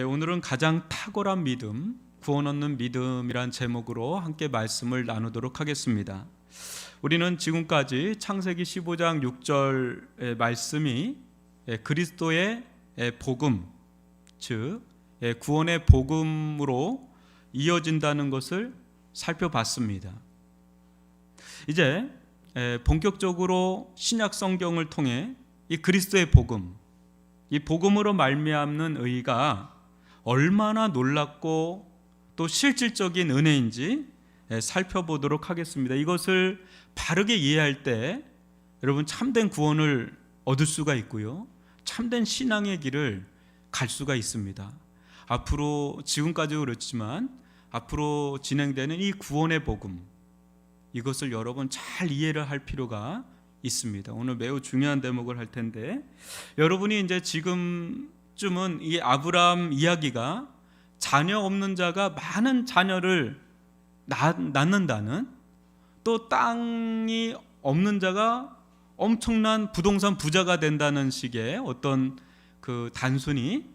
오늘은 가장 탁월한 믿음, 구원 얻는 믿음이란 제목으로 함께 말씀을 나누도록 하겠습니다. 우리는 지금까지 창세기 15장 6절의 말씀이 그리스도의 복음, 즉 구원의 복음으로 이어진다는 것을 살펴봤습니다. 이제 본격적으로 신약 성경을 통해 이 그리스도의 복음, 이 복음으로 말미암는 의가 얼마나 놀랍고 또 실질적인 은혜인지 살펴보도록 하겠습니다. 이것을 바르게 이해할 때 여러분 참된 구원을 얻을 수가 있고요, 참된 신앙의 길을 갈 수가 있습니다. 앞으로 지금까지도 그렇지만 앞으로 진행되는 이 구원의 복음, 이것을 여러분 잘 이해를 할 필요가 있습니다. 오늘 매우 중요한 대목을 할 텐데, 여러분이 이제 지금쯤은 이 아브라함 이야기가 자녀 없는 자가 많은 자녀를 낳는다는, 또 땅이 없는 자가 엄청난 부동산 부자가 된다는 식의 어떤 그 단순히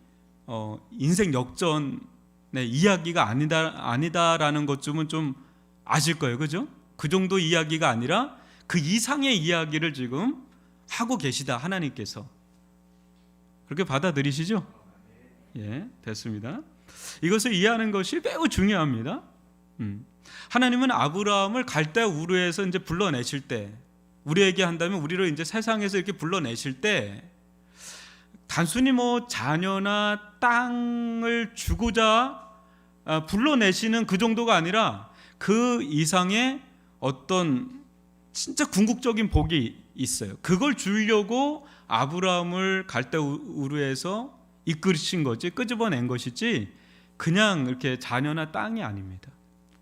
인생 역전의 이야기가 아니다라는 것쯤은 좀 아실 거예요, 그죠? 그 정도 이야기가 아니라 그 이상의 이야기를 지금 하고 계시다, 하나님께서. 그렇게 받아들이시죠? 예, 됐습니다. 이것을 이해하는 것이 매우 중요합니다. 하나님은 아브라함을 갈대 우르에서 이제 불러내실 때, 우리에게 한다면 우리를 이제 세상에서 이렇게 불러내실 때, 단순히 뭐 자녀나 땅을 주고자 불러내시는 그 정도가 아니라 그 이상의 어떤 진짜 궁극적인 복이 있어요. 그걸 주려고 아브라함을 갈대 우르에서 이끌으신 거지, 끄집어낸 것이지 그냥 이렇게 자녀나 땅이 아닙니다.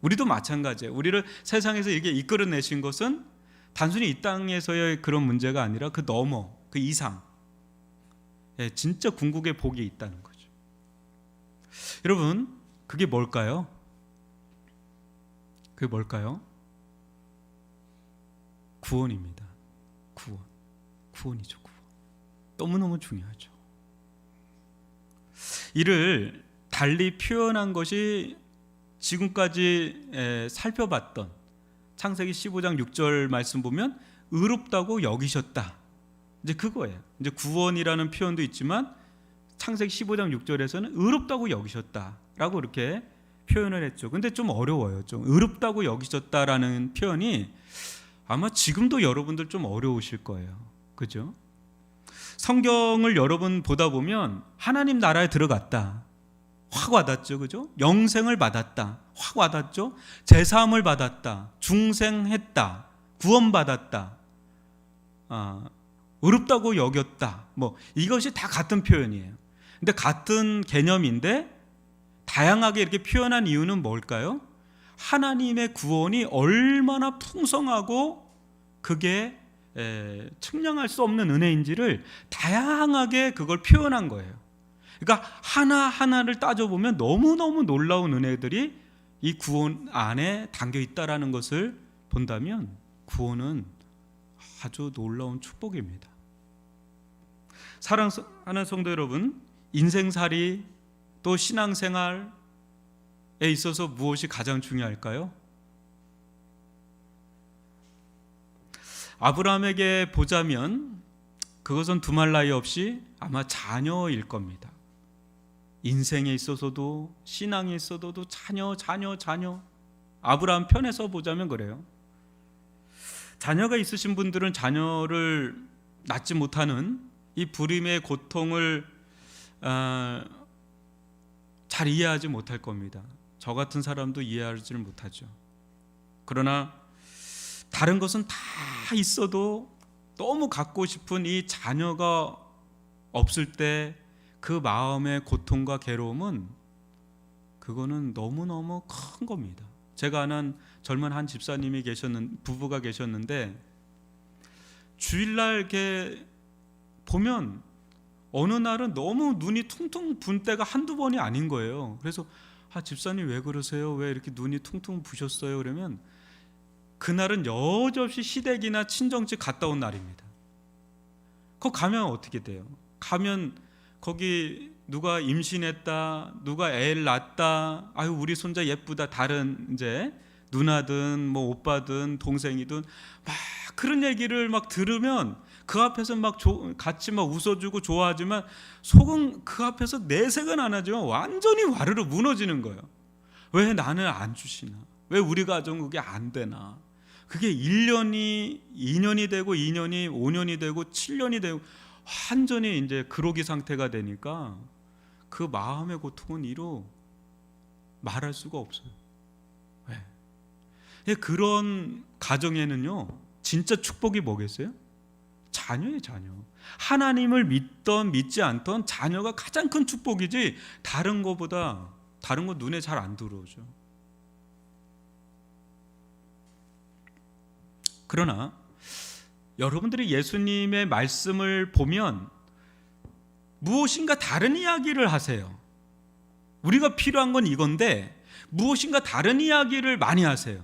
우리도 마찬가지예요. 우리를 세상에서 이게 이끌어내신 것은 단순히 이 땅에서의 그런 문제가 아니라 그 너머, 그 이상, 진짜 궁극의 복이 있다는 거죠. 여러분, 그게 뭘까요? 그게 뭘까요? 구원입니다. 구원이죠. 구원. 너무너무 중요하죠. 이를 달리 표현한 것이 지금까지 살펴봤던 창세기 15장 6절 말씀 보면 의롭다고 여기셨다, 이제 그거예요. 이제 구원이라는 표현도 있지만 창세기 15장 6절에서는 의롭다고 여기셨다라고 이렇게 표현을 했죠. 근데 좀 어려워요. 좀 의롭다고 여기셨다라는 표현이 아마 지금도 여러분들 좀 어려우실 거예요. 그죠? 성경을 여러분 보다 보면 하나님 나라에 들어갔다, 확 와닿죠. 그죠? 영생을 받았다, 확 와닿죠. 제사함을 받았다, 중생했다, 구원받았다, 의롭다고 여겼다, 뭐 이것이 다 같은 표현이에요. 근데 같은 개념인데 다양하게 이렇게 표현한 이유는 뭘까요? 하나님의 구원이 얼마나 풍성하고 그게 측량할 수 없는 은혜인지를 다양하게 그걸 표현한 거예요. 그러니까 하나하나를 따져보면 너무너무 놀라운 은혜들이 이 구원 안에 담겨 있다라는 것을 본다면 구원은 아주 놀라운 축복입니다. 사랑하는 성도 여러분, 인생살이 또 신앙생활에 있어서 무엇이 가장 중요할까요? 아브라함에게 보자면 그것은 두말 나위 없이 아마 자녀일 겁니다. 인생에 있어서도 신앙에 있어서도 자녀. 아브라함 편에서 보자면 그래요. 자녀가 있으신 분들은 자녀를 낳지 못하는 이 불임의 고통을 잘 이해하지 못할 겁니다. 저 같은 사람도 이해하지를 못하죠. 그러나 다른 것은 다 있어도 너무 갖고 싶은 이 자녀가 없을 때 그 마음의 고통과 괴로움은, 그거는 너무너무 큰 겁니다. 제가 아는 젊은 한 집사님이 부부가 계셨는데, 주일날 이렇게 보면 어느 날은 너무 눈이 퉁퉁 분 때가 한두 번이 아닌 거예요. 그래서 집사님 왜 그러세요? 왜 이렇게 눈이 퉁퉁 부셨어요? 그러면 그날은 여지없이 시댁이나 친정집 갔다 온 날입니다. 거기 가면 어떻게 돼요? 가면 거기 누가 임신했다, 누가 애를 낳았다, 아유 우리 손자 예쁘다, 다른 이제 누나든 뭐 오빠든 동생이든 막 그런 얘기를 막 들으면 그 앞에서 막 같이 막 웃어주고 좋아하지만 속은 그 앞에서 내색은 안 하지만 완전히 와르르 무너지는 거예요. 왜 나는 안 주시나? 왜 우리 가정 그게 안 되나? 그게 1년이 2년이 되고 2년이 5년이 되고 7년이 되고 완전히 이제 그로기 상태가 되니까 그 마음의 고통은 이루 말할 수가 없어요. 왜? 그런 가정에는요 진짜 축복이 뭐겠어요? 자녀예요, 자녀. 하나님을 믿던 믿지 않던 자녀가 가장 큰 축복이지 다른 거 눈에 잘 안 들어오죠. 그러나 여러분들이 예수님의 말씀을 보면 무엇인가 다른 이야기를 하세요. 우리가 필요한 건 이건데 무엇인가 다른 이야기를 많이 하세요.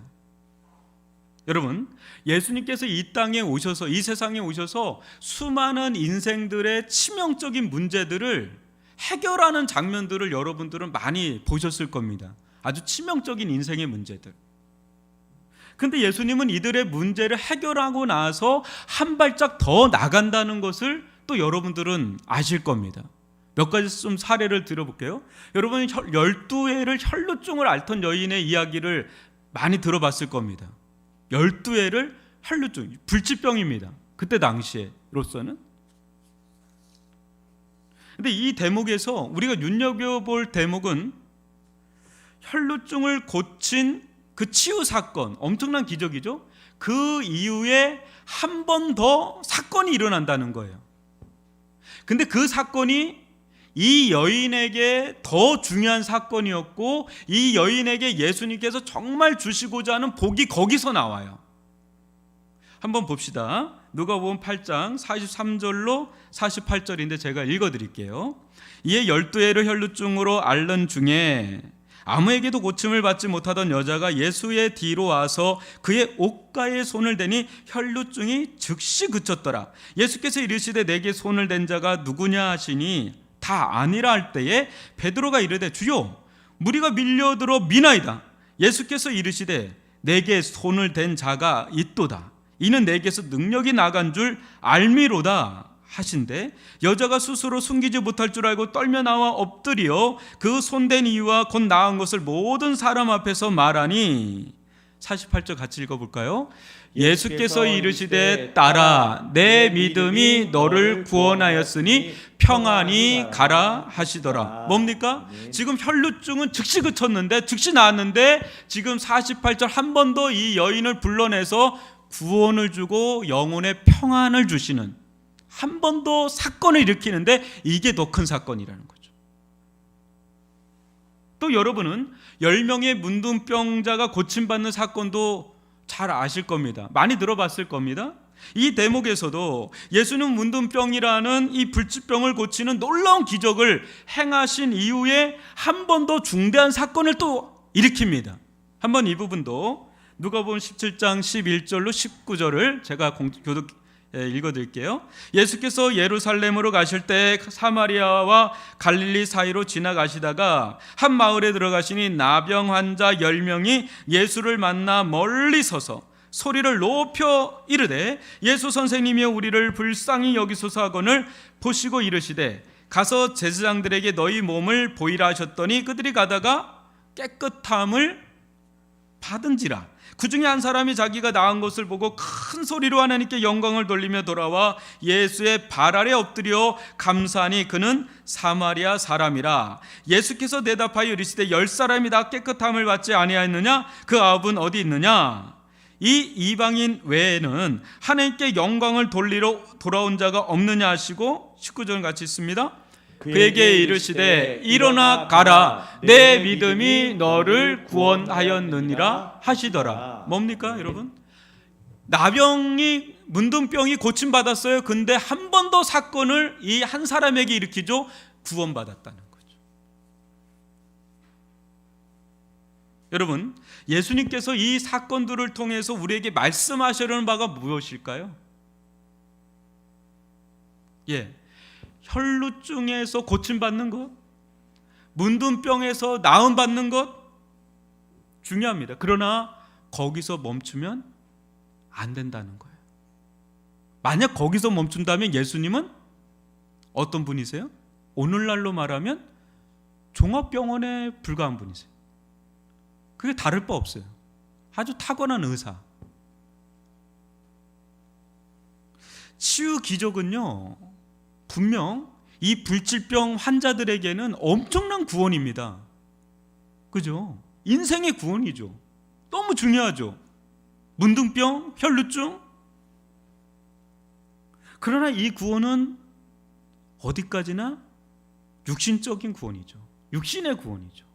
여러분, 예수님께서 이 땅에 오셔서 이 세상에 오셔서 수많은 인생들의 치명적인 문제들을 해결하는 장면들을 여러분들은 많이 보셨을 겁니다. 아주 치명적인 인생의 문제들. 근데 예수님은 이들의 문제를 해결하고 나서 한 발짝 더 나간다는 것을 또 여러분들은 아실 겁니다. 몇 가지 좀 사례를 들어볼게요. 여러분이 12회를 혈루증을 앓던 여인의 이야기를 많이 들어봤을 겁니다. 12회를 혈루증, 불치병입니다. 그때 당시에로서는. 근데 이 대목에서 우리가 눈여겨볼 대목은 혈루증을 고친 그 치유 사건, 엄청난 기적이죠. 그 이후에 한 번 더 사건이 일어난다는 거예요. 근데 그 사건이 이 여인에게 더 중요한 사건이었고 이 여인에게 예수님께서 정말 주시고자 하는 복이 거기서 나와요. 한번 봅시다. 누가복음 8장 43절로 48절인데 제가 읽어드릴게요. 이에 12회를 혈루증으로 앓는 중에 아무에게도 고침을 받지 못하던 여자가 예수의 뒤로 와서 그의 옷가에 손을 대니 혈루증이 즉시 그쳤더라. 예수께서 이르시되 내게 손을 댄 자가 누구냐 하시니 다 아니라 할 때에 베드로가 이르되 주여 무리가 밀려들어 미나이다. 예수께서 이르시되 내게 손을 댄 자가 있도다. 이는 내게서 능력이 나간 줄 알미로다 하신대 여자가 스스로 숨기지 못할 줄 알고 떨며 나와 엎드려 그 손댄 이유와 곧 나은 것을 모든 사람 앞에서 말하니 48절 같이 읽어볼까요? 예수께서 이르시되 딸아 내 믿음이 너를 구원하였으니 평안히 가라 하시더라. 뭡니까? 지금 혈루증은 즉시 그쳤는데 즉시 나았는데 지금 48절 한 번 더 이 여인을 불러내서 구원을 주고 영혼의 평안을 주시는 한 번 더 사건을 일으키는데 이게 더 큰 사건이라는 거죠. 또 여러분은 10명의 문둥병자가 고침받는 사건도 잘 아실 겁니다. 많이 들어봤을 겁니다. 이 대목에서도 예수는 문둥병이라는 이 불치병을 고치는 놀라운 기적을 행하신 이후에 한 번 더 중대한 사건을 또 일으킵니다. 한번 이 부분도 누가복음 17장 11절로 19절을 제가 교독 읽어드릴게요. 예수께서 예루살렘으로 가실 때 사마리아와 갈릴리 사이로 지나가시다가 한 마을에 들어가시니 나병 환자 10명이 예수를 만나 멀리 서서 소리를 높여 이르되 예수 선생님이여 우리를 불쌍히 여기소서 하거늘 보시고 이르시되 가서 제사장들에게 너희 몸을 보이라 하셨더니 그들이 가다가 깨끗함을 받은지라. 그 중에 한 사람이 자기가 나은 것을 보고 큰 소리로 하나님께 영광을 돌리며 돌아와 예수의 발 아래 엎드려 감사하니 그는 사마리아 사람이라. 예수께서 대답하여 이르시되 10사람이 다 깨끗함을 받지 아니하였느냐? 그 아홉은 어디 있느냐? 이 이방인 외에는 하나님께 영광을 돌리러 돌아온 자가 없느냐 하시고 19절 같이 있습니다. 그에게 이르시되 일어나 가라 내 믿음이 너를 구원하였느니라 하시더라. 뭡니까 여러분? 나병이 문둥병이 고침받았어요. 근데 한 번 더 사건을 이 한 사람에게 일으키죠. 구원받았다는 거죠. 여러분, 예수님께서 이 사건들을 통해서 우리에게 말씀하시려는 바가 무엇일까요? 혈루증에서 고침받는 것, 문둥병에서 나음받는 것 중요합니다. 그러나 거기서 멈추면 안 된다는 거예요. 만약 거기서 멈춘다면 예수님은 어떤 분이세요? 오늘날로 말하면 종합병원에 불과한 분이세요. 그게 다를 바 없어요. 아주 탁월한 의사. 치유 기적은요, 분명 이 불치병 환자들에게는 엄청난 구원입니다. 그죠? 인생의 구원이죠. 너무 중요하죠. 문둥병, 혈루증. 그러나 이 구원은 어디까지나 육신적인 구원이죠. 육신의 구원이죠.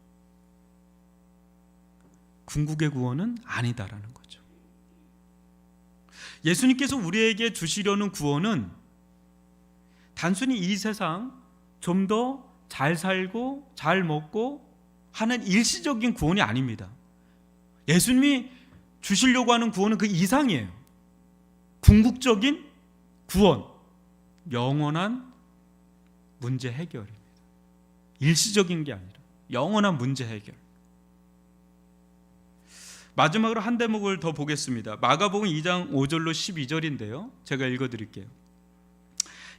궁극의 구원은 아니다라는 거죠. 예수님께서 우리에게 주시려는 구원은 단순히 이 세상 좀 더 잘 살고 잘 먹고 하는 일시적인 구원이 아닙니다. 예수님이 주시려고 하는 구원은 그 이상이에요. 궁극적인 구원, 영원한 문제 해결입니다. 일시적인 게 아니라 영원한 문제 해결. 마지막으로 한 대목을 더 보겠습니다. 마가복음 2장 5절로 12절인데요. 제가 읽어드릴게요.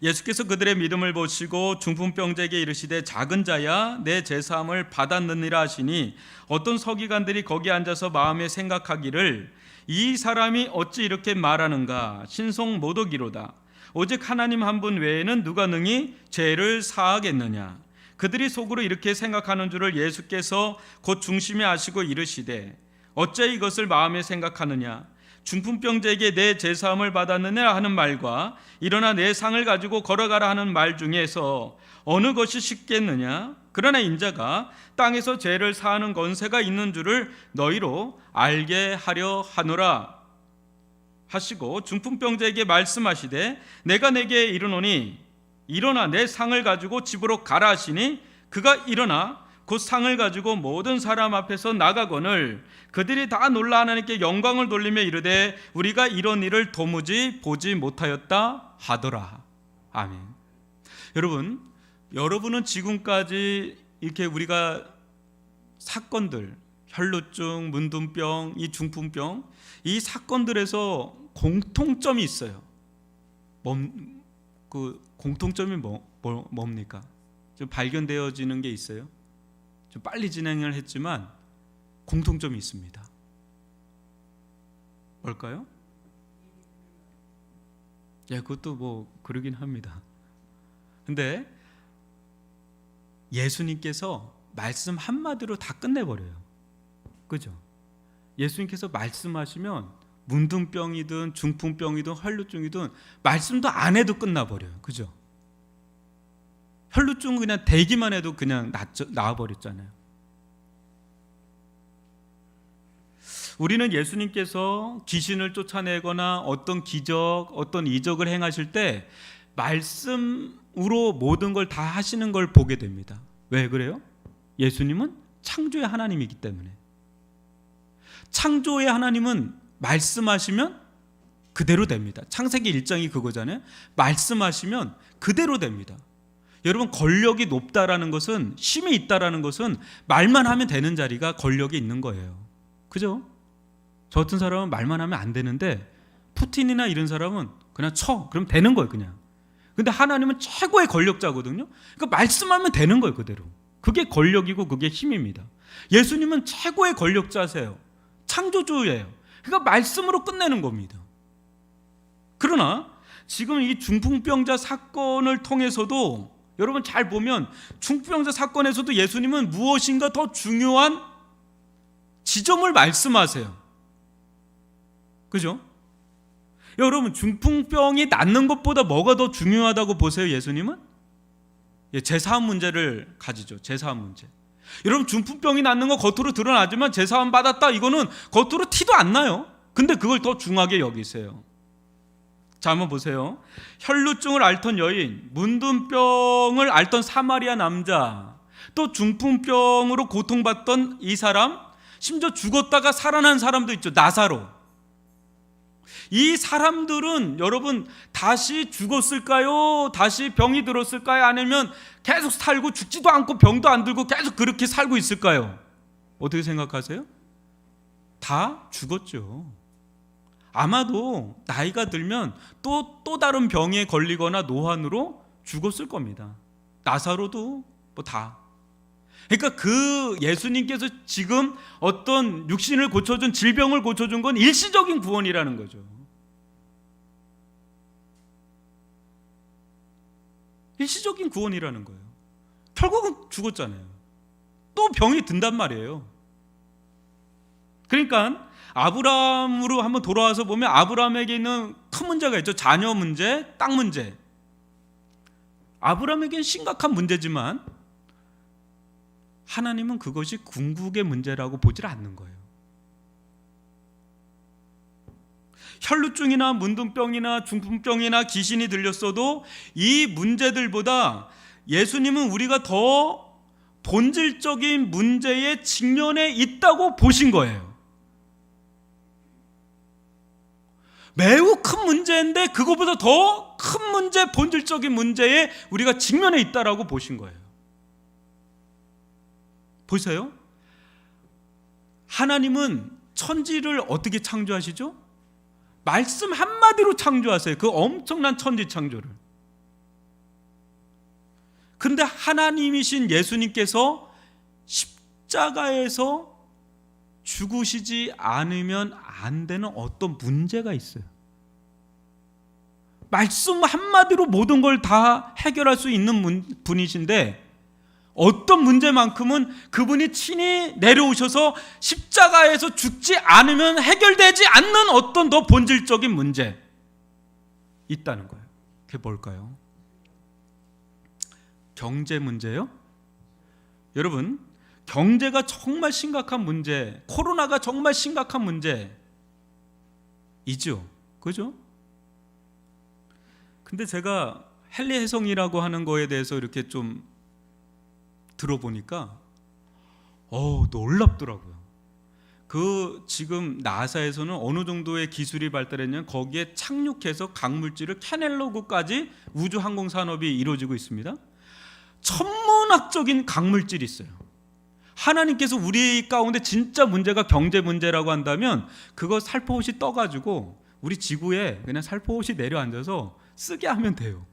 예수께서 그들의 믿음을 보시고 중풍병자에게 이르시되 작은 자야 내 제사함을 받았느니라 하시니 어떤 서기관들이 거기 앉아서 마음에 생각하기를 이 사람이 어찌 이렇게 말하는가 신성 모독이로다. 오직 하나님 한 분 외에는 누가 능히 죄를 사하겠느냐. 그들이 속으로 이렇게 생각하는 줄을 예수께서 곧 중심에 아시고 이르시되 어째 이것을 마음에 생각하느냐. 중풍병자에게 내 제사함을 받았느냐 하는 말과 일어나 내 상을 가지고 걸어가라 하는 말 중에서 어느 것이 쉽겠느냐. 그러나 인자가 땅에서 죄를 사하는 권세가 있는 줄을 너희로 알게 하려 하노라 하시고 중풍병자에게 말씀하시되 내가 내게 이르노니 일어나 내 상을 가지고 집으로 가라 하시니 그가 일어나 곧 상을 가지고 모든 사람 앞에서 나가거늘 그들이 다 놀라 하나님께 영광을 돌리며 이르되 우리가 이런 일을 도무지 보지 못하였다 하더라. 아멘. 여러분은 지금까지 이렇게 우리가 사건들, 혈루증, 문둥병, 이 중풍병, 이 사건들에서 공통점이 있어요. 그 공통점이 뭡니까? 좀 발견되어지는 게 있어요. 좀 빨리 진행을 했지만 공통점이 있습니다. 뭘까요? 예, 그것도 뭐 그러긴 합니다. 근데 예수님께서 말씀 한마디로 다 끝내버려요. 그죠? 예수님께서 말씀하시면 문둥병이든 중풍병이든 혈루증이든 말씀도 안 해도 끝나버려요. 그죠? 혈루증은 그냥 대기만 해도 그냥 나아버렸잖아요. 우리는 예수님께서 귀신을 쫓아내거나 어떤 기적, 어떤 이적을 행하실 때 말씀으로 모든 걸 다 하시는 걸 보게 됩니다. 왜 그래요? 예수님은 창조의 하나님이기 때문에. 창조의 하나님은 말씀하시면 그대로 됩니다. 창세기 1장이 그거잖아요. 말씀하시면 그대로 됩니다. 여러분, 권력이 높다라는 것은, 힘이 있다라는 것은 말만 하면 되는 자리가 권력이 있는 거예요. 그죠? 저 같은 사람은 말만 하면 안 되는데 푸틴이나 이런 사람은 그냥 그럼 되는 거예요. 그냥. 근데 하나님은 최고의 권력자거든요. 그러니까 말씀하면 되는 거예요. 그대로. 그게 권력이고 그게 힘입니다. 예수님은 최고의 권력자세요. 창조주예요. 그러니까 말씀으로 끝내는 겁니다. 그러나 지금 이 중풍병자 사건을 통해서도 여러분 잘 보면 중풍병자 사건에서도 예수님은 무엇인가 더 중요한 지점을 말씀하세요. 그죠? 여러분, 중풍병이 낫는 것보다 뭐가 더 중요하다고 보세요? 예수님은? 제사함 문제를 가지죠. 제사함 문제. 여러분, 중풍병이 낫는 거 겉으로 드러나지만 제사함 받았다, 이거는 겉으로 티도 안 나요. 근데 그걸 더 중하게 여기세요. 자, 한번 보세요. 혈루증을 앓던 여인, 문둥병을 앓던 사마리아 남자, 또 중풍병으로 고통받던 이 사람, 심지어 죽었다가 살아난 사람도 있죠. 나사로. 이 사람들은 여러분 다시 죽었을까요? 다시 병이 들었을까요? 아니면 계속 살고 죽지도 않고 병도 안 들고 계속 그렇게 살고 있을까요? 어떻게 생각하세요? 다 죽었죠. 아마도 나이가 들면 또 다른 병에 걸리거나 노환으로 죽었을 겁니다. 나사로도 뭐 다. 그러니까 그 예수님께서 지금 어떤 육신을 고쳐준, 질병을 고쳐준 건 일시적인 구원이라는 거죠. 일시적인 구원이라는 거예요. 결국은 죽었잖아요. 또 병이 든단 말이에요. 그러니까 아브라함으로 한번 돌아와서 보면 아브라함에게 있는 큰 문제가 있죠. 자녀 문제, 땅 문제. 아브라함에게는 심각한 문제지만 하나님은 그것이 궁극의 문제라고 보질 않는 거예요. 혈루증이나 문둥병이나 중풍병이나 귀신이 들렸어도 이 문제들보다 예수님은 우리가 더 본질적인 문제에 직면해 있다고 보신 거예요. 매우 큰 문제인데 그거보다 더 큰 문제, 본질적인 문제에 우리가 직면해 있다라고 보신 거예요. 보세요. 하나님은 천지를 어떻게 창조하시죠? 말씀 한마디로 창조하세요. 그 엄청난 천지 창조를. 그런데 하나님이신 예수님께서 십자가에서 죽으시지 않으면 안 되는 어떤 문제가 있어요. 말씀 한마디로 모든 걸 다 해결할 수 있는 분이신데 어떤 문제만큼은 그분이 친히 내려오셔서 십자가에서 죽지 않으면 해결되지 않는 어떤 더 본질적인 문제 있다는 거예요. 그게 뭘까요? 경제 문제요? 여러분, 경제가 정말 심각한 문제, 코로나가 정말 심각한 문제이죠. 그죠? 근데 제가 헨리 해성이라고 하는 거에 대해서 이렇게 좀 들어보니까 놀랍더라고요. 그 지금 나사에서는 어느 정도의 기술이 발달했냐면 거기에 착륙해서 강물질을 캐넬로그까지 우주 항공 산업이 이루어지고 있습니다. 천문학적인 강물질이 있어요. 하나님께서 우리 가운데 진짜 문제가 경제 문제라고 한다면 그거 살포시 떠가지고 우리 지구에 그냥 살포시 내려앉아서 쓰게 하면 돼요.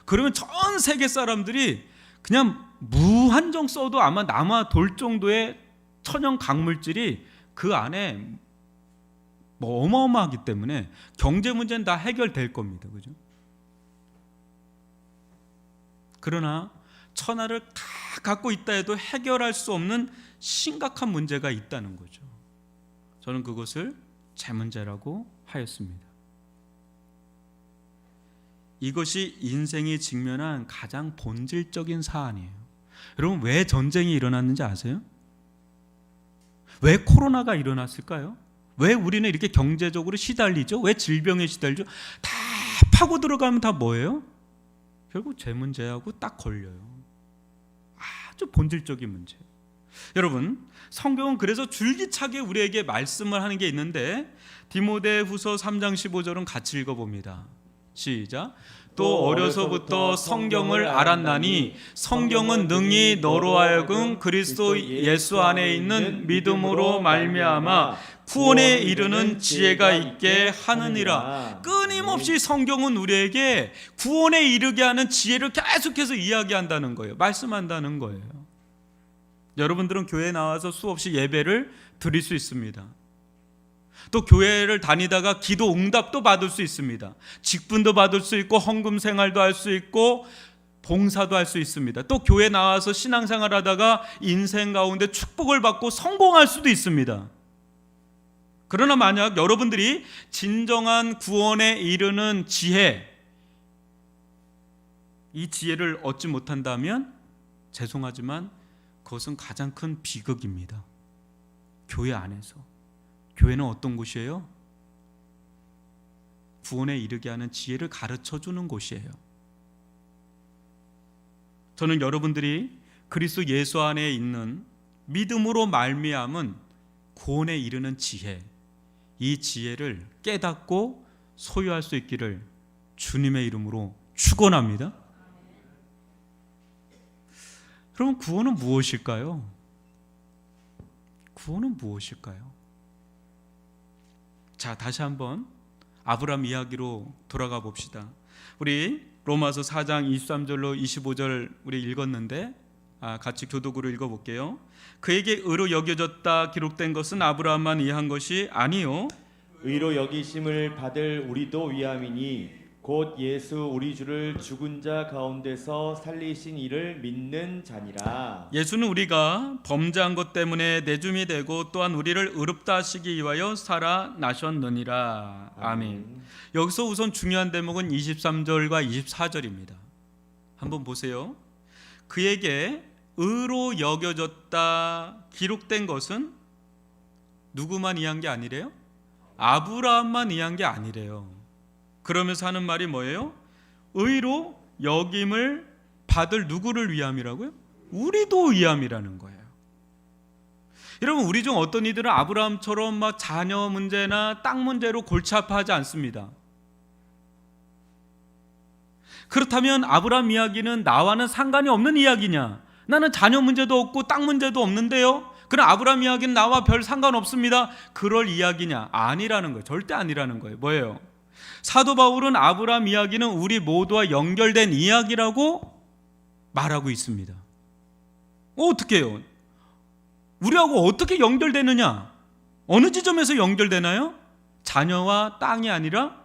그러면 전 세계 사람들이 그냥 무한정 써도 아마 남아 돌 정도의 천연 강물질이 그 안에 뭐 어마어마하기 때문에 경제 문제는 다 해결될 겁니다. 그죠? 그러나 천하를 다 갖고 있다 해도 해결할 수 없는 심각한 문제가 있다는 거죠. 저는 그것을 재문제라고 하였습니다. 이것이 인생이 직면한 가장 본질적인 사안이에요. 여러분, 왜 전쟁이 일어났는지 아세요? 왜 코로나가 일어났을까요? 왜 우리는 이렇게 경제적으로 시달리죠? 왜 질병에 시달리죠? 다 파고 들어가면 다 뭐예요? 결국 제 문제하고 딱 걸려요. 아주 본질적인 문제. 여러분, 성경은 그래서 줄기차게 우리에게 말씀을 하는 게 있는데 디모데후서 3장 15절은 같이 읽어봅니다. 시작. 또 어려서부터 성경을 알았나니 성경은 능히 너로 하여금 그리스도 예수 안에 있는 믿음으로 말미암아 구원에 이르는 지혜가 있게 하느니라. 끊임없이 성경은 우리에게 구원에 이르게 하는 지혜를 계속해서 이야기한다는 거예요. 말씀한다는 거예요. 여러분들은 교회에 나와서 수없이 예배를 드릴 수 있습니다. 또 교회를 다니다가 기도 응답도 받을 수 있습니다. 직분도 받을 수 있고 헌금 생활도 할 수 있고 봉사도 할 수 있습니다. 또 교회 나와서 신앙생활 하다가 인생 가운데 축복을 받고 성공할 수도 있습니다. 그러나 만약 여러분들이 진정한 구원에 이르는 지혜, 이 지혜를 얻지 못한다면 죄송하지만 그것은 가장 큰 비극입니다. 교회 안에서. 교회는 어떤 곳이에요? 구원에 이르게 하는 지혜를 가르쳐주는 곳이에요. 저는 여러분들이 그리스도 예수 안에 있는 믿음으로 말미암은 구원에 이르는 지혜, 이 지혜를 깨닫고 소유할 수 있기를 주님의 이름으로 축원합니다. 그럼 구원은 무엇일까요? 구원은 무엇일까요? 자, 다시 한번 아브라함 이야기로 돌아가 봅시다. 우리 로마서 4장 23절로 25절 우리 읽었는데 같이 교독으로 읽어볼게요. 그에게 의로 여겨졌다 기록된 것은 아브라함만 위한 것이 아니요 의로 여기심을 받을 우리도 위함이니 곧 예수 우리 주를 죽은 자 가운데서 살리신 이를 믿는 자니라. 예수는 우리가 범죄한 것 때문에 내줌이 되고 또한 우리를 의롭다 하시기 위하여 살아나셨느니라. 아멘. 여기서 우선 중요한 대목은 23절과 24절입니다. 한번 보세요. 그에게 의로 여겨졌다 기록된 것은 누구만 위한 게 아니래요? 아브라함만 위한 게 아니래요. 그러면서 하는 말이 뭐예요? 의로 여김을 받을 누구를 위함이라고요? 우리도 위함이라는 거예요. 여러분, 우리 중 어떤 이들은 아브라함처럼 막 자녀 문제나 땅 문제로 골치 아파하지 않습니다. 그렇다면 아브라함 이야기는 나와는 상관이 없는 이야기냐? 나는 자녀 문제도 없고 땅 문제도 없는데요. 그럼 아브라함 이야기는 나와 별 상관없습니다. 그럴 이야기냐? 아니라는 거예요. 절대 아니라는 거예요. 뭐예요? 사도 바울은 아브라함 이야기는 우리 모두와 연결된 이야기라고 말하고 있습니다. 어떻게 해요? 우리하고 어떻게 연결되느냐? 어느 지점에서 연결되나요? 자녀와 땅이 아니라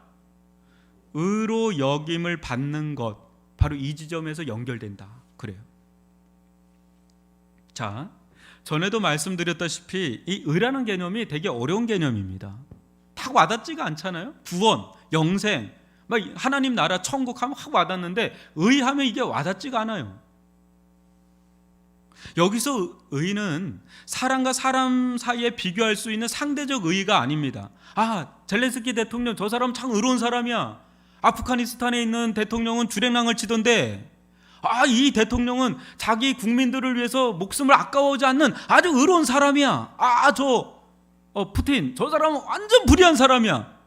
의로 여김을 받는 것, 바로 이 지점에서 연결된다. 그래요. 자, 전에도 말씀드렸다시피 이 의라는 개념이 되게 어려운 개념입니다. 딱 와닿지가 않잖아요. 구원, 영생, 막 하나님 나라 천국 하면 확 와닿는데 의하면 이게 와닿지가 않아요. 여기서 의는 사람과 사람 사이에 비교할 수 있는 상대적 의의가 아닙니다. 젤렌스키 대통령 저 사람 참 의로운 사람이야. 아프가니스탄에 있는 대통령은 주랭랑을 치던데 이 대통령은 자기 국민들을 위해서 목숨을 아까워하지 않는 아주 의로운 사람이야. 푸틴 저 사람은 완전 불의한 사람이야.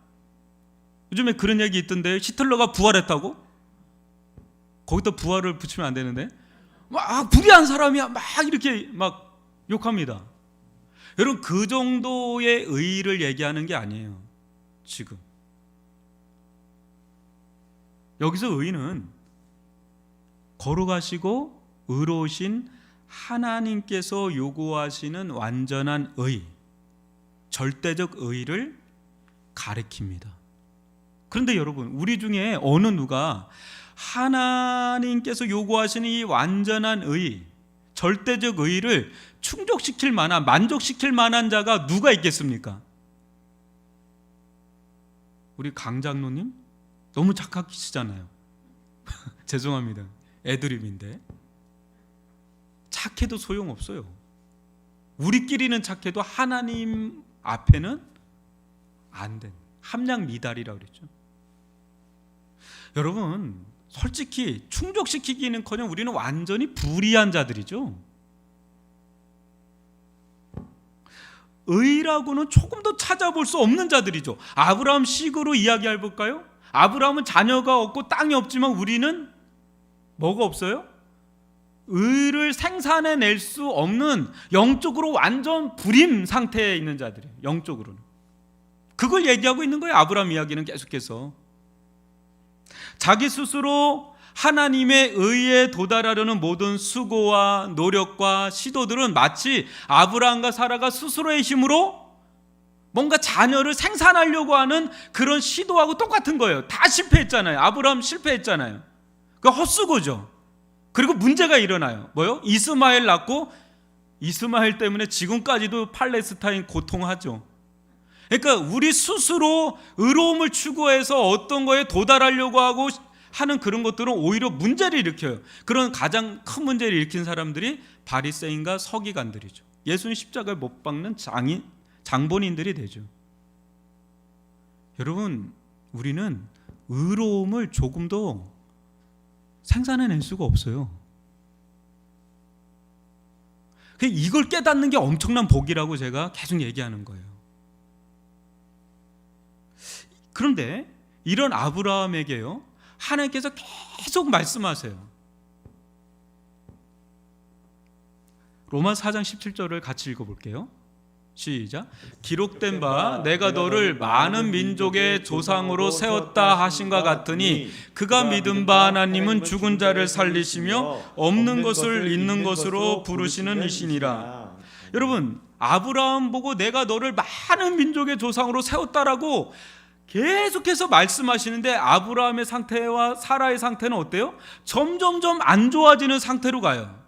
요즘에 그런 얘기 있던데 히틀러가 부활했다고? 거기다 부활을 붙이면 안 되는데 불의한 사람이야 막 이렇게 막 욕합니다. 여러분, 그 정도의 의의를 얘기하는 게 아니에요. 지금 여기서 의의는 거룩하시고 의로우신 하나님께서 요구하시는 완전한 의, 절대적 의의를 가리킵니다. 그런데 여러분, 우리 중에 어느 누가 하나님께서 요구하시는 이 완전한 의, 절대적 의의를 충족시킬 만한, 만족시킬 만한 자가 누가 있겠습니까? 우리 강 장로님 너무 착하시잖아요. 죄송합니다. 애드립인데 착해도 소용없어요. 우리끼리는 착해도 하나님 앞에는 안 된 함량 미달이라고 그랬죠. 여러분, 솔직히 충족시키기는커녕 우리는 완전히 불의한 자들이죠. 의라고는 조금 더 찾아볼 수 없는 자들이죠. 아브라함 식으로 이야기해 볼까요? 아브라함은 자녀가 없고 땅이 없지만 우리는 뭐가 없어요? 의를 생산해낼 수 없는, 영적으로 완전 불임 상태에 있는 자들이에요. 영적으로는. 그걸 얘기하고 있는 거예요. 아브라함 이야기는 계속해서. 자기 스스로 하나님의 의에 도달하려는 모든 수고와 노력과 시도들은 마치 아브라함과 사라가 스스로의 힘으로 뭔가 자녀를 생산하려고 하는 그런 시도하고 똑같은 거예요. 다 실패했잖아요. 아브라함 실패했잖아요. 그 헛수고죠. 그리고 문제가 일어나요. 뭐요? 이스마엘 낳고 이스마엘 때문에 지금까지도 팔레스타인 고통하죠. 그러니까 우리 스스로 의로움을 추구해서 어떤 거에 도달하려고 하고 하는 그런 것들은 오히려 문제를 일으켜요. 그런 가장 큰 문제를 일으킨 사람들이 바리새인과 서기관들이죠. 예수님 십자가에 못 박는 장본인들이 되죠. 여러분, 우리는 의로움을 조금도 생산해낼 수가 없어요. 이걸 깨닫는 게 엄청난 복이라고 제가 계속 얘기하는 거예요. 그런데 이런 아브라함에게요, 하나님께서 계속 말씀하세요. 로마서 4장 17절을 같이 읽어볼게요. 시작. 기록된 바 내가 너를 많은 민족의 조상으로 세웠다 하신과 같으니 그가 믿은 바 하나님은 죽은 자를 살리시며 없는 것을 있는 것으로 부르시는 이시니라. 여러분, 아브라함 보고 내가 너를 많은 민족의 조상으로 세웠다라고 계속해서 말씀하시는데 아브라함의 상태와 사라의 상태는 어때요? 점점점 안 좋아지는 상태로 가요.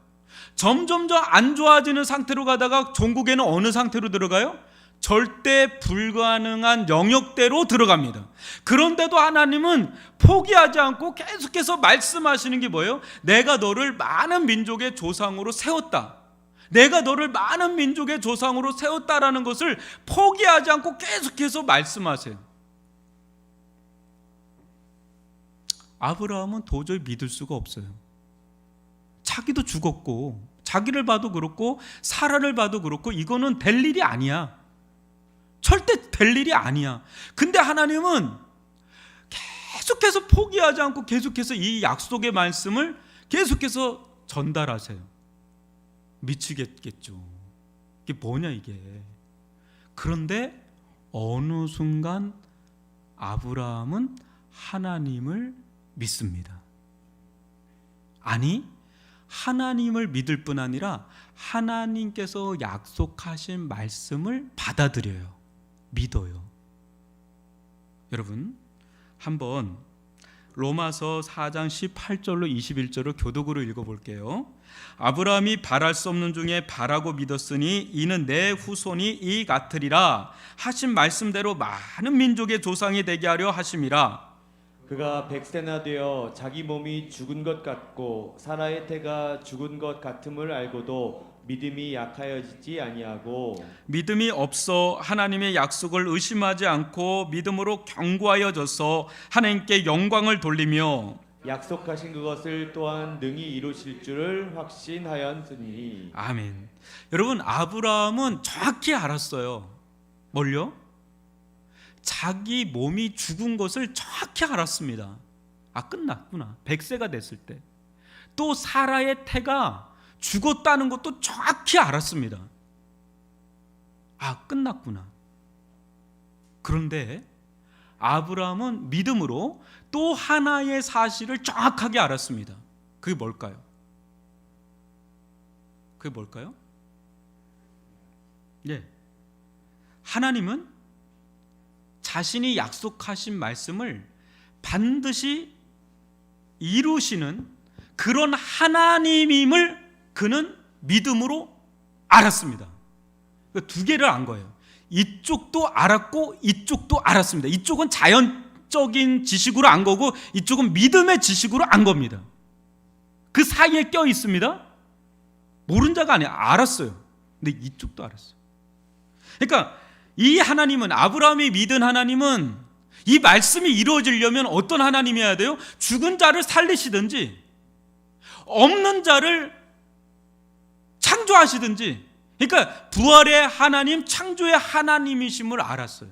점점점 안 좋아지는 상태로 가다가 종국에는 어느 상태로 들어가요? 절대 불가능한 영역대로 들어갑니다. 그런데도 하나님은 포기하지 않고 계속해서 말씀하시는 게 뭐예요? 내가 너를 많은 민족의 조상으로 세웠다. 내가 너를 많은 민족의 조상으로 세웠다라는 것을 포기하지 않고 계속해서 말씀하세요. 아브라함은 도저히 믿을 수가 없어요. 자기도 죽었고, 자기를 봐도 그렇고, 사라를 봐도 그렇고, 이거는 될 일이 아니야. 절대 될 일이 아니야. 근데 하나님은 계속해서 포기하지 않고 계속해서 이 약속의 말씀을 계속해서 전달하세요. 미치겠죠. 이게 뭐냐 이게. 그런데 어느 순간 아브라함은 하나님을 믿습니다. 아니, 하나님을 믿을 뿐 아니라 하나님께서 약속하신 말씀을 받아들여요. 믿어요. 여러분, 한번 로마서 4장 18절로 21절로 교독으로 읽어볼게요. 아브라함이 바랄 수 없는 중에 바라고 믿었으니 이는 내 후손이 이 같으리라 하신 말씀대로 많은 민족의 조상이 되게 하려 하심이라. 그가 100세나 되어 자기 몸이 죽은 것 같고 사라의 태가 죽은 것 같음을 알고도 믿음이 약하여지지 아니하고 믿음이 없어 하나님의 약속을 의심하지 않고 믿음으로 견고하여져서 하나님께 영광을 돌리며 약속하신 그것을 또한 능히 이루실 줄을 확신하였으니. 아멘. 여러분, 아브라함은 정확히 알았어요. 뭘요? 자기 몸이 죽은 것을 정확히 알았습니다. 아, 끝났구나. 100세가 됐을 때. 또 사라의 태가 죽었다는 것도 정확히 알았습니다. 아, 끝났구나. 그런데 아브라함은 믿음으로 또 하나의 사실을 정확하게 알았습니다. 그게 뭘까요? 그게 뭘까요? 네. 하나님은 자신이 약속하신 말씀을 반드시 이루시는 그런 하나님임을 그는 믿음으로 알았습니다. 두 개를 안 거예요. 이쪽도 알았고 이쪽도 알았습니다. 이쪽은 자연적인 지식으로 안 거고 이쪽은 믿음의 지식으로 안 겁니다. 그 사이에 껴 있습니다. 모른 자가 아니야. 알았어요. 근데 이쪽도 알았어요. 그러니까 이 하나님은, 아브라함이 믿은 하나님은 이 말씀이 이루어지려면 어떤 하나님이어야 돼요? 죽은 자를 살리시든지 없는 자를 창조하시든지, 그러니까 부활의 하나님, 창조의 하나님이심을 알았어요.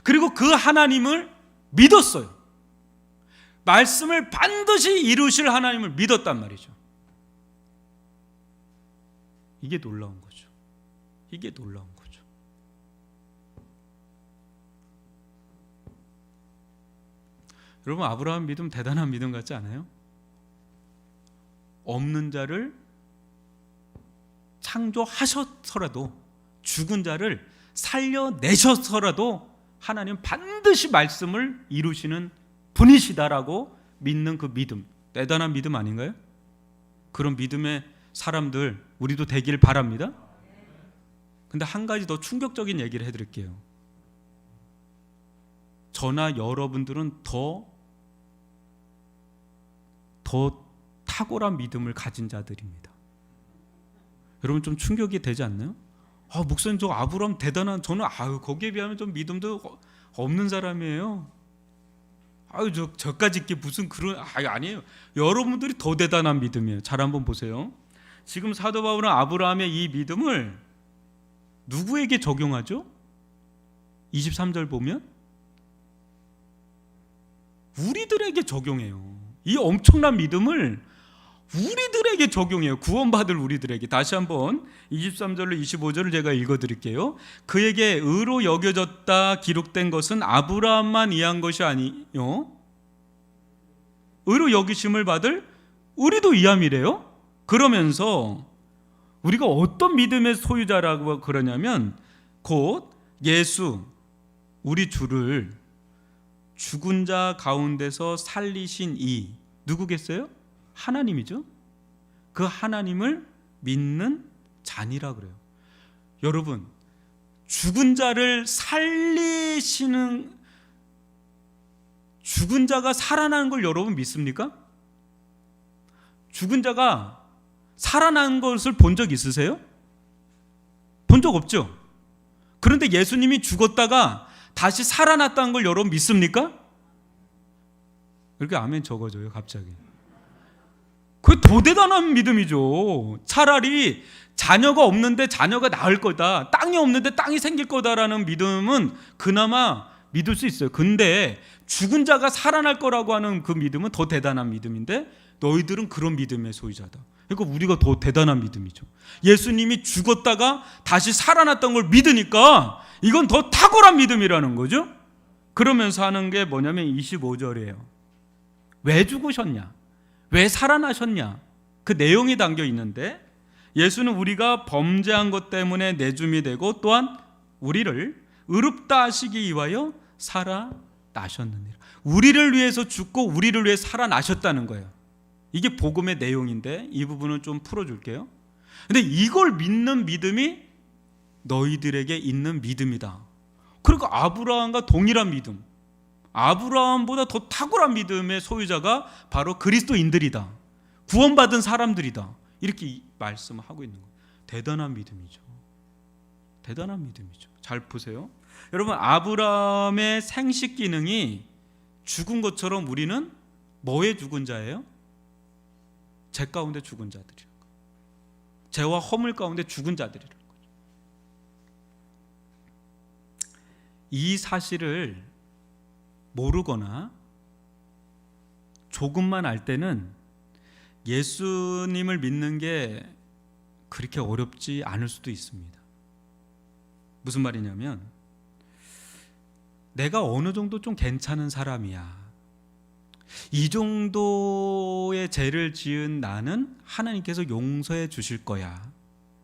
그리고 그 하나님을 믿었어요. 말씀을 반드시 이루실 하나님을 믿었단 말이죠. 이게 놀라운 거죠. 이게 놀라운 거죠. 여러분, 아브라함 믿음 대단한 믿음 같지 않아요? 없는 자를 창조하셔서라도, 죽은 자를 살려내셔서라도 하나님 반드시 말씀을 이루시는 분이시다라고 믿는 그 믿음, 대단한 믿음 아닌가요? 그런 믿음의 사람들 우리도 되길 바랍니다. 근데 한 가지 더 충격적인 얘기를 해드릴게요. 저나 여러분들은 더 탁월한 믿음을 가진 자들입니다. 여러분, 좀 충격이 되지 않나요? 아, 목사님, 저 아브라함 대단한, 저는 거기에 비하면 좀 믿음도 없는 사람이에요. 저까지 이게 무슨 그런, 아니에요. 여러분들이 더 대단한 믿음이에요. 잘 한번 보세요. 지금 사도 바울은 아브라함의 이 믿음을 누구에게 적용하죠? 23절 보면 우리들에게 적용해요. 이 엄청난 믿음을 우리들에게 적용해요. 구원받을 우리들에게. 다시 한번 23절로 25절을 제가 읽어드릴게요. 그에게 의로 여겨졌다 기록된 것은 아브라함만 이해한 것이 아니요, 의로 여기심을 받을 우리도 이함이래요. 그러면서 우리가 어떤 믿음의 소유자라고 그러냐면 곧 예수 우리 주를 죽은 자 가운데서 살리신 이 누구겠어요? 하나님이죠. 그 하나님을 믿는 자니라 그래요. 여러분, 죽은 자를 살리시는, 죽은 자가 살아나는 걸 여러분 믿습니까? 죽은 자가 살아난 것을 본 적 있으세요? 본 적 없죠? 그런데 예수님이 죽었다가 다시 살아났다는 걸 여러분 믿습니까? 이렇게 아멘 적어줘요 갑자기. 그게 더 대단한 믿음이죠. 차라리 자녀가 없는데 자녀가 낳을 거다, 땅이 없는데 땅이 생길 거다라는 믿음은 그나마 믿을 수 있어요. 근데 죽은 자가 살아날 거라고 하는 그 믿음은 더 대단한 믿음인데 너희들은 그런 믿음의 소유자다. 그러니까 우리가 더 대단한 믿음이죠. 예수님이 죽었다가 다시 살아났던 걸 믿으니까 이건 더 탁월한 믿음이라는 거죠. 그러면서 하는 게 뭐냐면 25절이에요. 왜 죽으셨냐? 왜 살아나셨냐? 그 내용이 담겨 있는데 예수는 우리가 범죄한 것 때문에 내줌이 되고 또한 우리를 의롭다 하시기 위하여 살아나셨느니라. 우리를 위해서 죽고 우리를 위해 살아나셨다는 거예요. 이게 복음의 내용인데 이 부분은 좀 풀어줄게요. 근데 이걸 믿는 믿음이 너희들에게 있는 믿음이다. 그러니까 아브라함과 동일한 믿음, 아브라함보다 더 탁월한 믿음의 소유자가 바로 그리스도인들이다, 구원받은 사람들이다, 이렇게 말씀을 하고 있는 거예요. 대단한 믿음이죠. 대단한 믿음이죠. 잘 보세요. 여러분, 아브라함의 생식 기능이 죽은 것처럼 우리는 뭐에 죽은 자예요? 죄 가운데 죽은 자들이라는 거예요. 죄와 허물 가운데 죽은 자들이라는 거죠. 이 사실을 모르거나 조금만 알 때는 예수님을 믿는 게 그렇게 어렵지 않을 수도 있습니다. 무슨 말이냐면 내가 어느 정도 좀 괜찮은 사람이야, 이 정도의 죄를 지은 나는 하나님께서 용서해 주실 거야,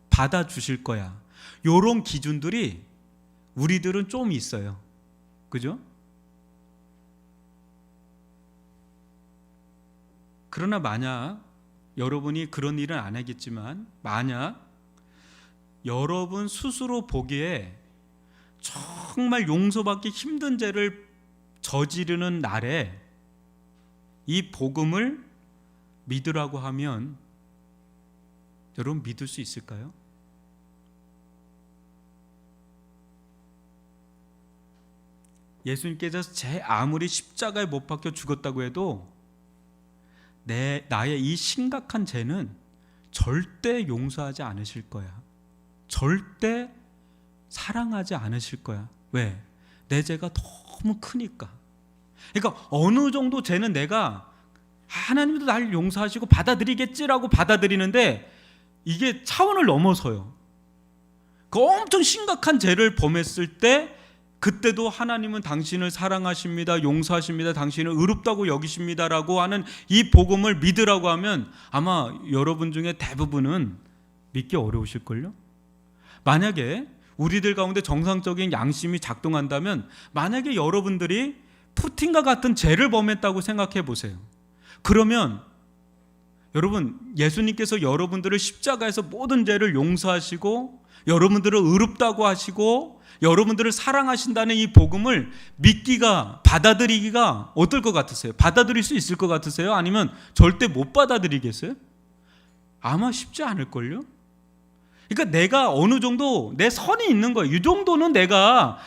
받아 주실 거야, 이런 기준들이 우리들은 좀 있어요. 그죠? 그러나 만약 여러분이 그런 일은 안 하겠지만 만약 여러분 스스로 보기에 정말 용서받기 힘든 죄를 저지르는 날에 이 복음을 믿으라고 하면 여러분 믿을 수 있을까요? 예수님께서 제 아무리 십자가에 못 박혀 죽었다고 해도 나의 이 심각한 죄는 절대 용서하지 않으실 거야. 절대 사랑하지 않으실 거야. 왜? 내 죄가 너무 크니까. 그러니까 어느 정도 죄는 내가 하나님도 날 용서하시고 받아들이겠지라고 받아들이는데 이게 차원을 넘어서요. 그 엄청 심각한 죄를 범했을 때 그때도 하나님은 당신을 사랑하십니다, 용서하십니다, 당신을 의롭다고 여기십니다라고 하는 이 복음을 믿으라고 하면 아마 여러분 중에 대부분은 믿기 어려우실걸요. 만약에 우리들 가운데 정상적인 양심이 작동한다면 만약에 여러분들이 푸틴과 같은 죄를 범했다고 생각해 보세요. 그러면 여러분, 예수님께서 여러분들을 십자가에서 모든 죄를 용서하시고 여러분들을 의롭다고 하시고 여러분들을 사랑하신다는 이 복음을 믿기가, 받아들이기가 어떨 것 같으세요? 받아들일 수 있을 것 같으세요? 아니면 절대 못 받아들이겠어요? 아마 쉽지 않을걸요? 그러니까 내가 어느 정도 내 선이 있는 거예요. 이 정도는 내가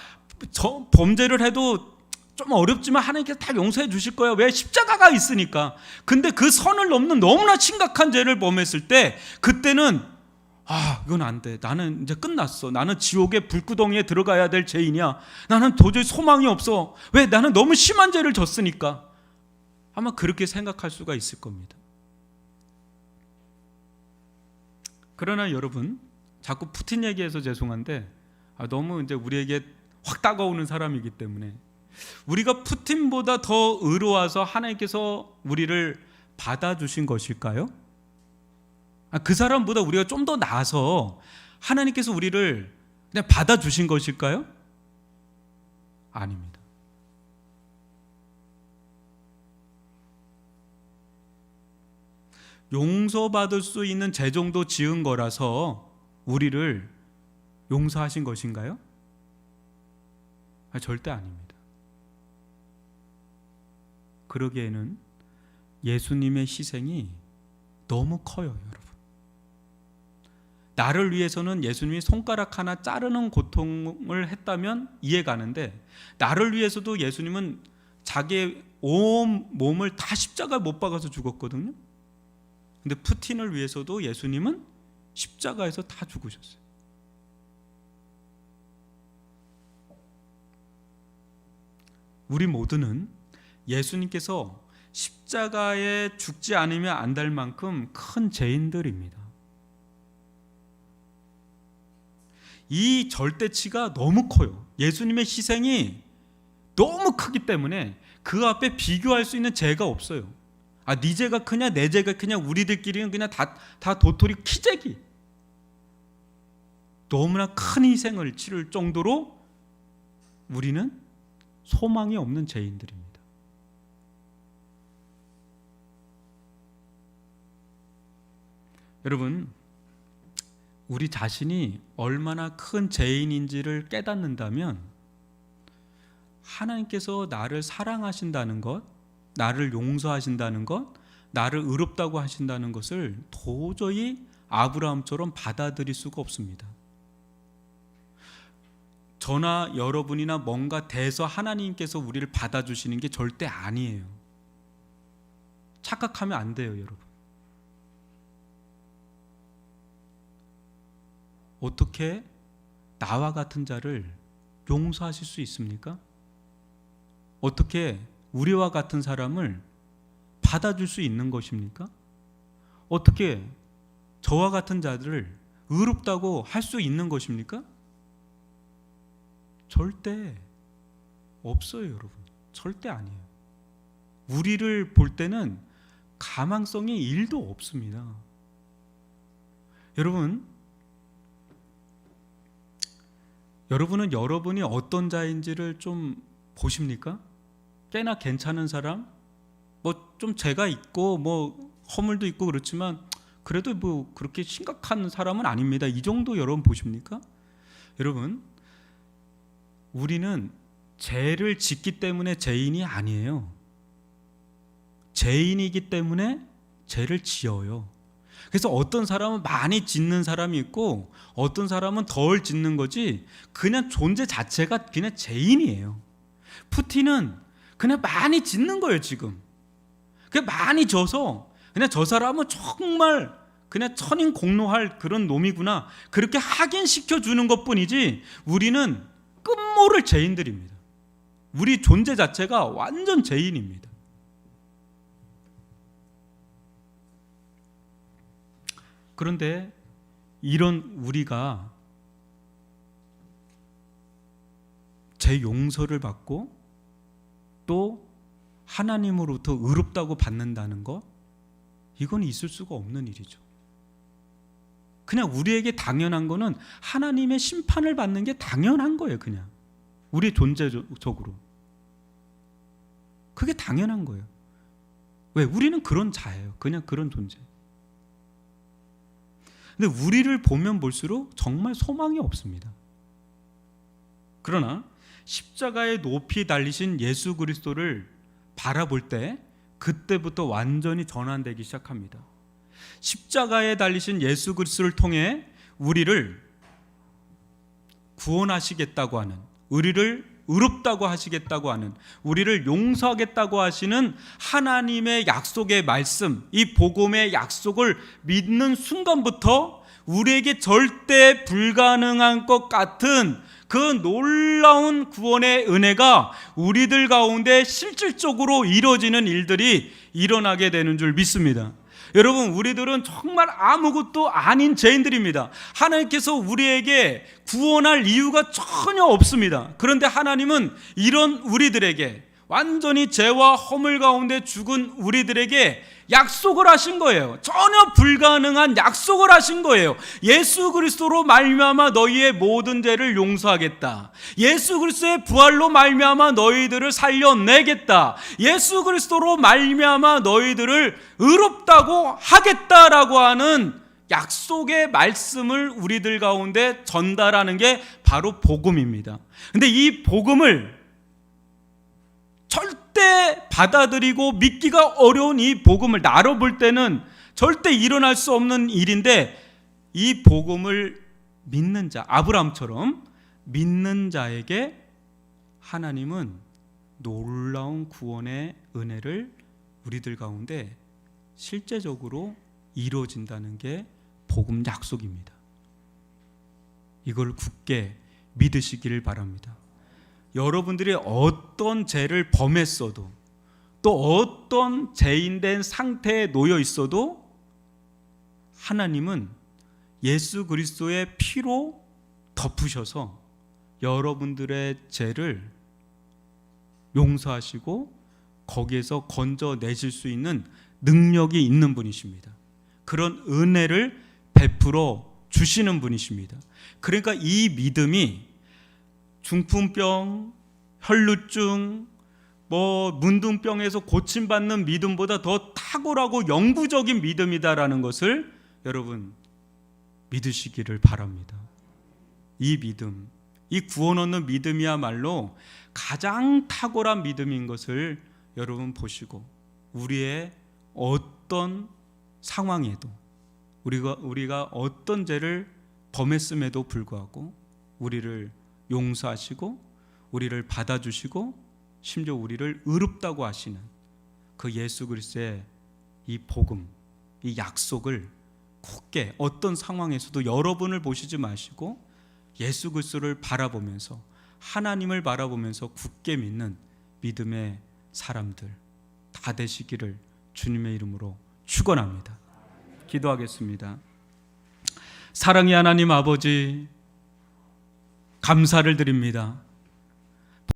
범죄를 해도 좀 어렵지만 하나님께서 다 용서해 주실 거예요. 왜? 십자가가 있으니까. 근데 그 선을 넘는 너무나 심각한 죄를 범했을 때 그때는 이건 안 돼. 나는 이제 끝났어. 나는 지옥의 불구덩이에 들어가야 될 죄인이야. 나는 도저히 소망이 없어. 왜? 나는 너무 심한 죄를 졌으니까. 아마 그렇게 생각할 수가 있을 겁니다. 그러나 여러분, 자꾸 푸틴 얘기해서 죄송한데 너무 이제 우리에게 확 다가오는 사람이기 때문에 우리가 푸틴보다 더 의로워서 하나님께서 우리를 받아주신 것일까요? 그 사람보다 우리가 좀 더 나아서 하나님께서 우리를 그냥 받아주신 것일까요? 아닙니다. 용서받을 수 있는 죄 정도 지은 거라서 우리를 용서하신 것인가요? 절대 아닙니다. 그러기에는 예수님의 희생이 너무 커요, 여러분. 나를 위해서는 예수님이 손가락 하나 자르는 고통을 했다면 이해가는데, 나를 위해서도 예수님은 자기의 온 몸을 다 십자가에 못 박아서 죽었거든요. 근데 푸틴을 위해서도 예수님은 십자가에서 다 죽으셨어요. 우리 모두는 예수님께서 십자가에 죽지 않으면 안 될 만큼 큰 죄인들입니다. 이 절대치가 너무 커요. 예수님의 희생이 너무 크기 때문에 그 앞에 비교할 수 있는 죄가 없어요. 네 죄가 크냐 내 죄가 크냐, 우리들끼리는 그냥 다 도토리 키재기. 너무나 큰 희생을 치를 정도로 우리는 소망이 없는 죄인들입니다. 여러분, 우리 자신이 얼마나 큰 죄인인지를 깨닫는다면 하나님께서 나를 사랑하신다는 것, 나를 용서하신다는 것, 나를 의롭다고 하신다는 것을 도저히 아브라함처럼 받아들일 수가 없습니다. 저나 여러분이나 뭔가 돼서 하나님께서 우리를 받아주시는 게 절대 아니에요. 착각하면 안 돼요, 여러분. 어떻게 나와 같은 자를 용서하실 수 있습니까? 어떻게 우리와 같은 사람을 받아줄 수 있는 것입니까? 어떻게 저와 같은 자들을 의롭다고 할 수 있는 것입니까? 절대 없어요, 여러분. 절대 아니에요. 우리를 볼 때는 가망성이 1도 없습니다. 여러분은 여러분이 어떤 자인지를 좀 보십니까? 꽤나 괜찮은 사람? 좀 죄가 있고 허물도 있고 그렇지만 그래도 그렇게 심각한 사람은 아닙니다. 이 정도 여러분 보십니까? 여러분, 우리는 죄를 짓기 때문에 죄인이 아니에요. 죄인이기 때문에 죄를 지어요. 그래서 어떤 사람은 많이 짓는 사람이 있고 어떤 사람은 덜 짓는 거지, 그냥 존재 자체가 그냥 죄인이에요. 푸틴은 그냥 많이 짓는 거예요. 지금 그냥 많이 져서 그냥 저 사람은 정말 그냥 천인공노할 그런 놈이구나, 그렇게 확인시켜주는 것뿐이지 우리는 끝모를 죄인들입니다. 우리 존재 자체가 완전 죄인입니다. 그런데 이런 우리가 죄 용서를 받고 또 하나님으로부터 의롭다고 받는다는 것, 이건 있을 수가 없는 일이죠. 그냥 우리에게 당연한 거는 하나님의 심판을 받는 게 당연한 거예요. 그냥 우리 존재적으로 그게 당연한 거예요. 왜? 우리는 그런 자예요. 그냥 그런 존재. 근데 우리를 보면 볼수록 정말 소망이 없습니다. 그러나 십자가에 높이 달리신 예수 그리스도를 바라볼 때 그때부터 완전히 전환되기 시작합니다. 십자가에 달리신 예수 그리스도를 통해 우리를 구원하시겠다고 하는, 우리를 의롭다고 하시겠다고 하는, 우리를 용서하겠다고 하시는 하나님의 약속의 말씀, 이 복음의 약속을 믿는 순간부터 우리에게 절대 불가능한 것 같은 그 놀라운 구원의 은혜가 우리들 가운데 실질적으로 이루어지는 일들이 일어나게 되는 줄 믿습니다. 여러분, 우리들은 정말 아무것도 아닌 죄인들입니다. 하나님께서 우리에게 구원할 이유가 전혀 없습니다. 그런데 하나님은 이런 우리들에게, 완전히 죄와 허물 가운데 죽은 우리들에게 약속을 하신 거예요. 전혀 불가능한 약속을 하신 거예요. 예수 그리스도로 말미암아 너희의 모든 죄를 용서하겠다. 예수 그리스도의 부활로 말미암아 너희들을 살려내겠다. 예수 그리스도로 말미암아 너희들을 의롭다고 하겠다라고 하는 약속의 말씀을 우리들 가운데 전달하는 게 바로 복음입니다. 근데 이 복음을 절대 받아들이고 믿기가 어려운 이 복음을, 나로 볼 때는 절대 일어날 수 없는 일인데, 이 복음을 믿는 자, 아브라함처럼 믿는 자에게 하나님은 놀라운 구원의 은혜를 우리들 가운데 실제적으로 이루어진다는 게 복음 약속입니다. 이걸 굳게 믿으시기를 바랍니다. 여러분들이 어떤 죄를 범했어도, 또 어떤 죄인된 상태에 놓여 있어도 하나님은 예수 그리스도의 피로 덮으셔서 여러분들의 죄를 용서하시고 거기에서 건져내실 수 있는 능력이 있는 분이십니다. 그런 은혜를 베풀어 주시는 분이십니다. 그러니까 이 믿음이 중풍병, 혈루증, 문둥병에서 고침받는 믿음보다 더 탁월하고 영구적인 믿음이다라는 것을 여러분 믿으시기를 바랍니다. 이 믿음, 이 구원 얻는 믿음이야말로 가장 탁월한 믿음인 것을 여러분 보시고, 우리의 어떤 상황에도, 우리가 어떤 죄를 범했음에도 불구하고 우리를 용서하시고 우리를 받아주시고 심지어 우리를 의롭다고 하시는 그 예수 그리스도의 이 복음, 이 약속을 굳게 어떤 상황에서도 여러분을 보시지 마시고 예수 그리스도를 바라보면서, 하나님을 바라보면서 굳게 믿는 믿음의 사람들 다 되시기를 주님의 이름으로 축원합니다. 기도하겠습니다. 사랑의 하나님 아버지, 감사를 드립니다.